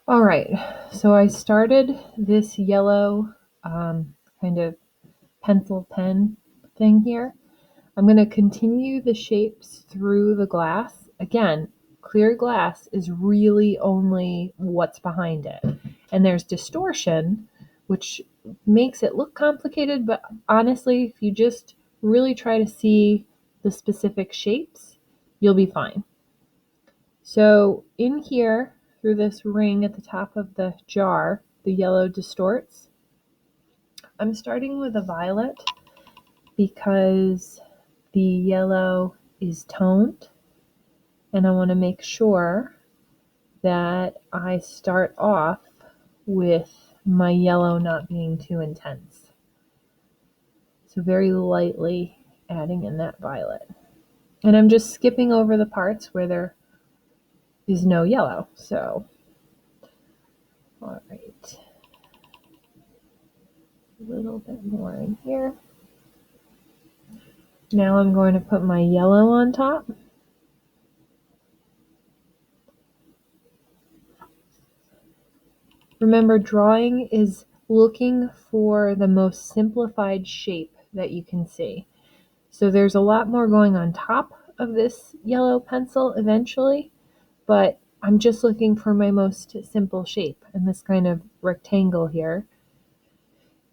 All right, so I started this yellow kind of pencil pen thing here. I'm going to continue the shapes through the glass. Again, clear glass is really only what's behind it. And there's distortion, which makes it look complicated, but honestly, if you just really try to see the specific shapes, you'll be fine. So in here, through this ring at the top of the jar, the yellow distorts. I'm starting with a violet because the yellow is toned, and I want to make sure that I start off with my yellow not being too intense. So very lightly adding in that violet. And I'm just skipping over the parts where there is no yellow. So, all right. A little bit more in here. Now I'm going to put my yellow on top. Remember, drawing is looking for the most simplified shape that you can see. So there's a lot more going on top of this yellow pencil eventually, but I'm just looking for my most simple shape. And this kind of rectangle here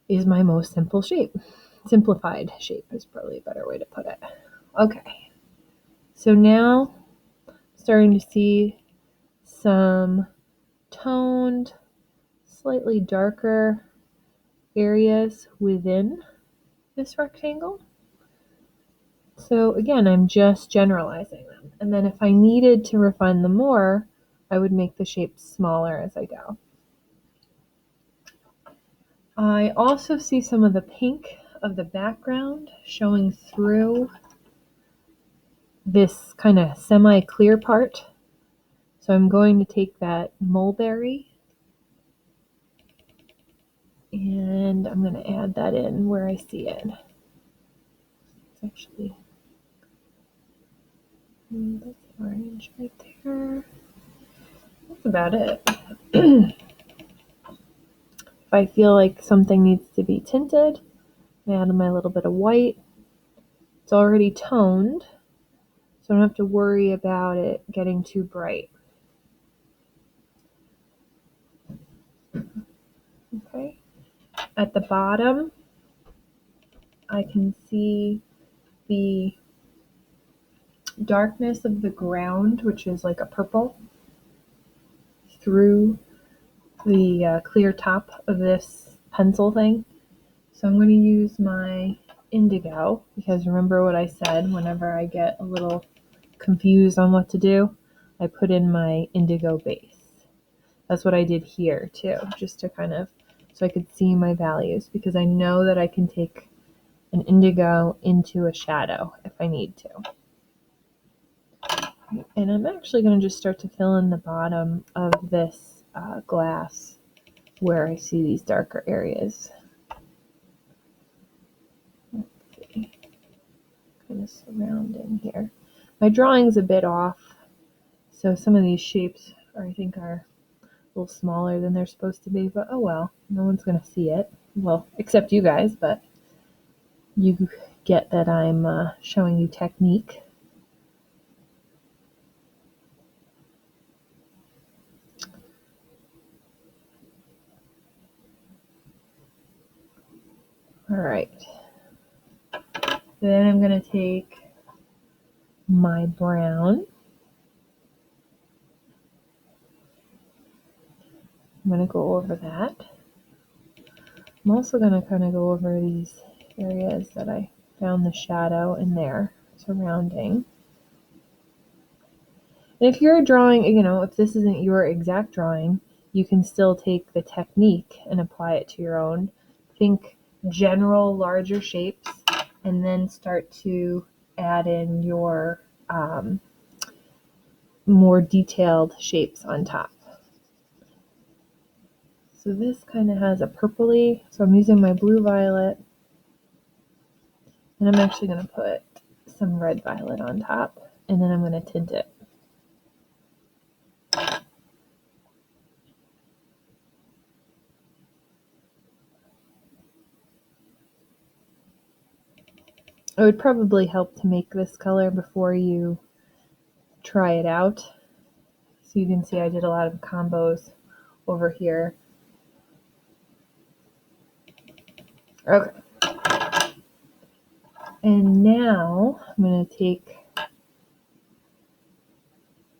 is my most simple shape. Simplified shape is probably a better way to put it. Okay, so now starting to see some toned, slightly darker areas within this rectangle. So again, I'm just generalizing them. And then if I needed to refine them more, I would make the shapes smaller as I go. I also see some of the pink of the background showing through this kind of semi-clear part. So I'm going to take that mulberry and I'm going to add that in where I see it. It's actually that's orange right there. That's about it. If I feel like something needs to be tinted, I add my little bit of white. It's already toned, so I don't have to worry about it getting too bright. Okay. At the bottom, I can see the darkness of the ground, which is like a purple, through the clear top of this pencil thing. So I'm going to use my indigo, because remember what I said, whenever I get a little confused on what to do, I put in my indigo base. That's what I did here too, just to kind of, so I could see my values, because I know that I can take an indigo into a shadow if I need to. And I'm actually going to just start to fill in the bottom of this glass where I see these darker areas. Let's see, kind of surrounding here. My drawing's a bit off, so some of these shapes I think are a little smaller than they're supposed to be, but oh well, no one's going to see it. Well, except you guys, but you get that I'm showing you technique. All right. Then I'm going to take my brown. I'm going to go over that. I'm also going to kind of go over these areas that I found the shadow in there surrounding. And if you're drawing, if this isn't your exact drawing, you can still take the technique and apply it to your own. Think general larger shapes and then start to add in your more detailed shapes on top. So this kind of has a purpley, so I'm using my blue violet, and I'm actually going to put some red violet on top, and then I'm going to tint it. It would probably help to make this color before you try it out. So you can see I did a lot of combos over here. Okay. And now I'm going to take,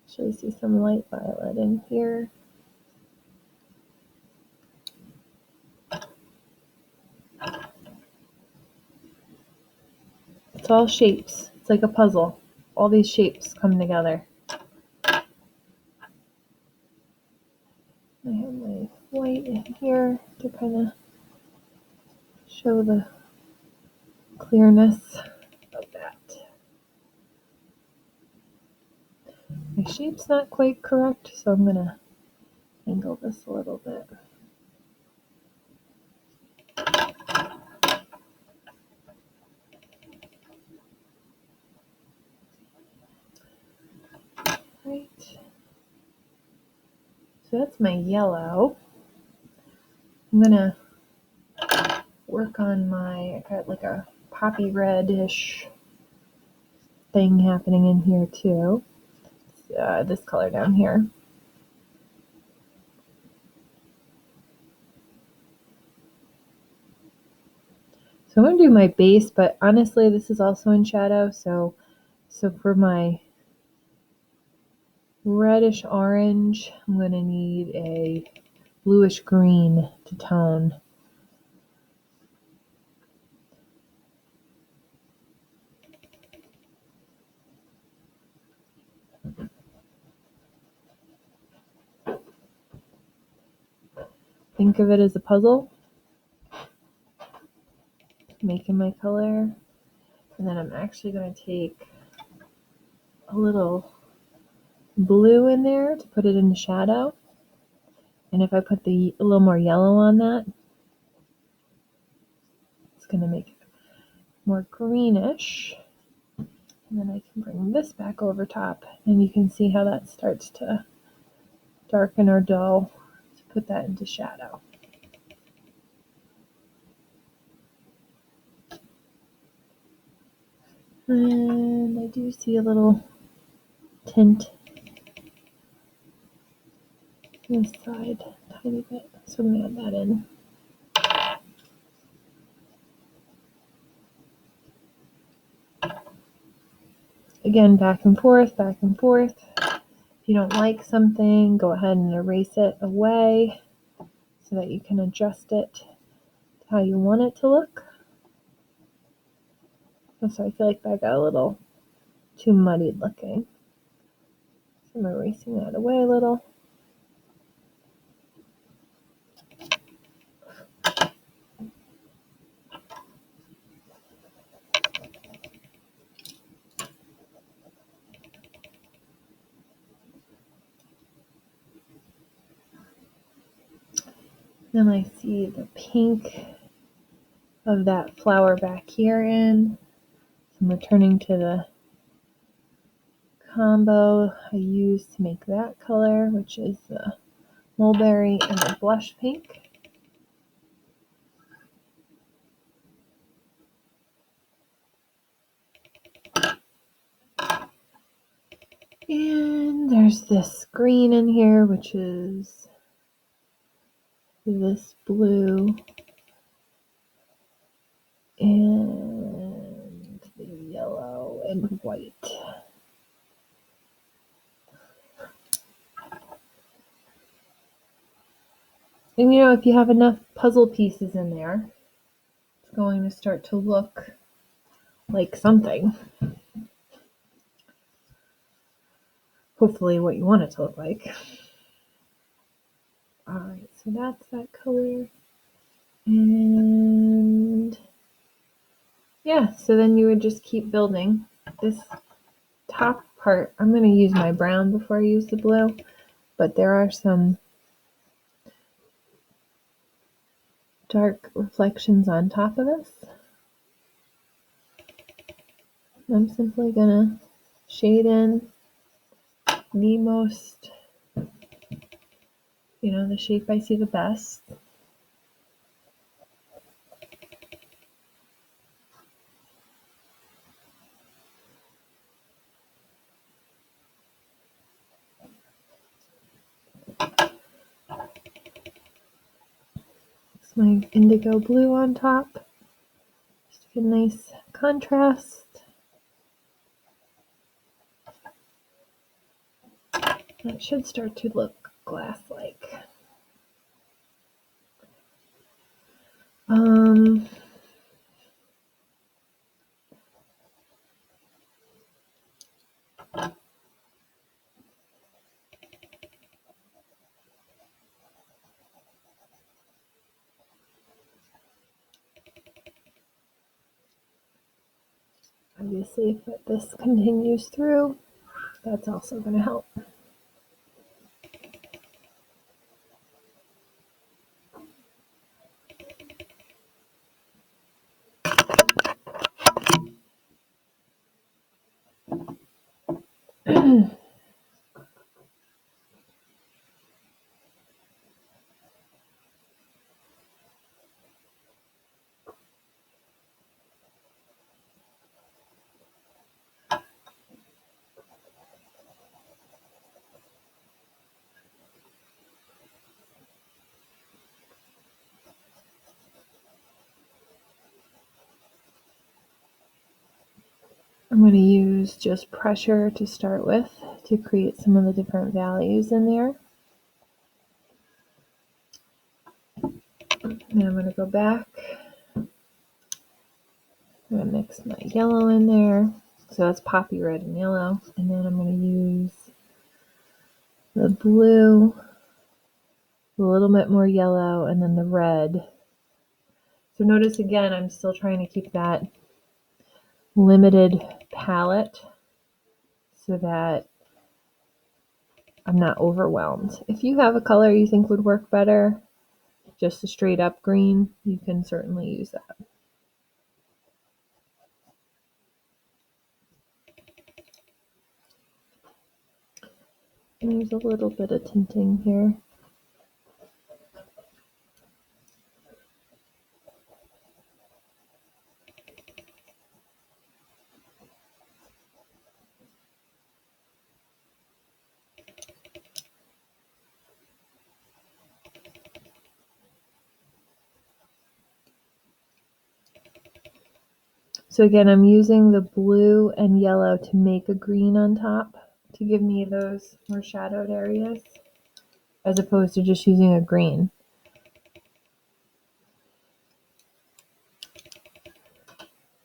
actually see some light violet in here. It's all shapes. It's like a puzzle. All these shapes come together. I have my white in here to kind of show the clearness of that. My shape's not quite correct, so I'm going to angle this a little bit. Right. So that's my yellow. I'm going to work on I got like a poppy reddish thing happening in here too. This color down here. So I'm going to do my base, but honestly this is also in shadow, so for my reddish orange, I'm going to need a bluish green to tone. Think of it as a puzzle. Making my color. And then I'm actually going to take a little blue in there to put it in the shadow. And if I put a little more yellow on that, it's going to make it more greenish. And then I can bring this back over top, and you can see how that starts to darken or dull to put that into shadow. And I do see a little tint on this side, a tiny bit, so I'm going to add that in. Again, back and forth, back and forth. If you don't like something, go ahead and erase it away so that you can adjust it to how you want it to look. Oh, so I feel like that got a little too muddied looking. So I'm erasing that away a little. Then I see the pink of that flower back here in. So I'm returning to the combo I used to make that color, which is the mulberry and the blush pink. And there's this green in here, which is this blue and the yellow and white. And you know, if you have enough puzzle pieces in there, it's going to start to look like something. Hopefully what you want it to look like. Alright, so that's that color. And yeah, so then you would just keep building. This top part, I'm going to use my brown before I use the blue, but there are some dark reflections on top of this. I'm simply going to shade in the most, the shape I see the best. my indigo blue on top. Just get a nice contrast. That should start to look glass-like. Obviously, if this continues through, that's also going to help. I'm going to use just pressure to start with to create some of the different values in there. And I'm going to go back. I'm going to mix my yellow in there. So that's poppy red and yellow. And then I'm going to use the blue, a little bit more yellow, and then the red. So notice again, I'm still trying to keep that limited palette so that I'm not overwhelmed. If you have a color you think would work better, just a straight up green, you can certainly use that. And there's a little bit of tinting here. So again, I'm using the blue and yellow to make a green on top to give me those more shadowed areas, as opposed to just using a green.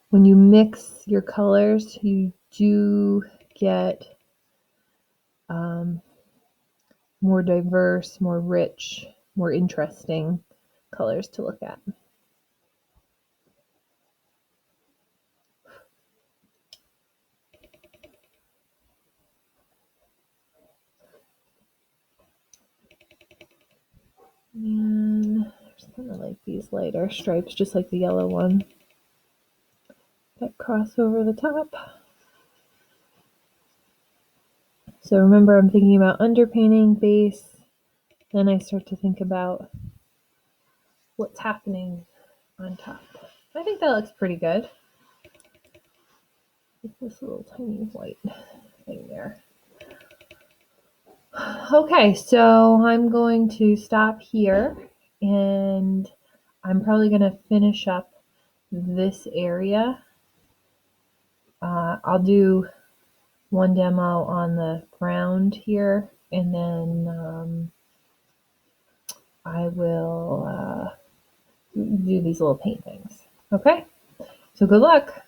When you mix your colors, you do get more diverse, more rich, more interesting colors to look at. And there's kind of like these lighter stripes, just like the yellow one, that cross over the top. So remember, I'm thinking about underpainting, base, then I start to think about what's happening on top. I think that looks pretty good. With this little tiny white thing there. Okay, so I'm going to stop here, and I'm probably going to finish up this area. I'll do one demo on the ground here, and then I will do these little paint things. Okay, so good luck.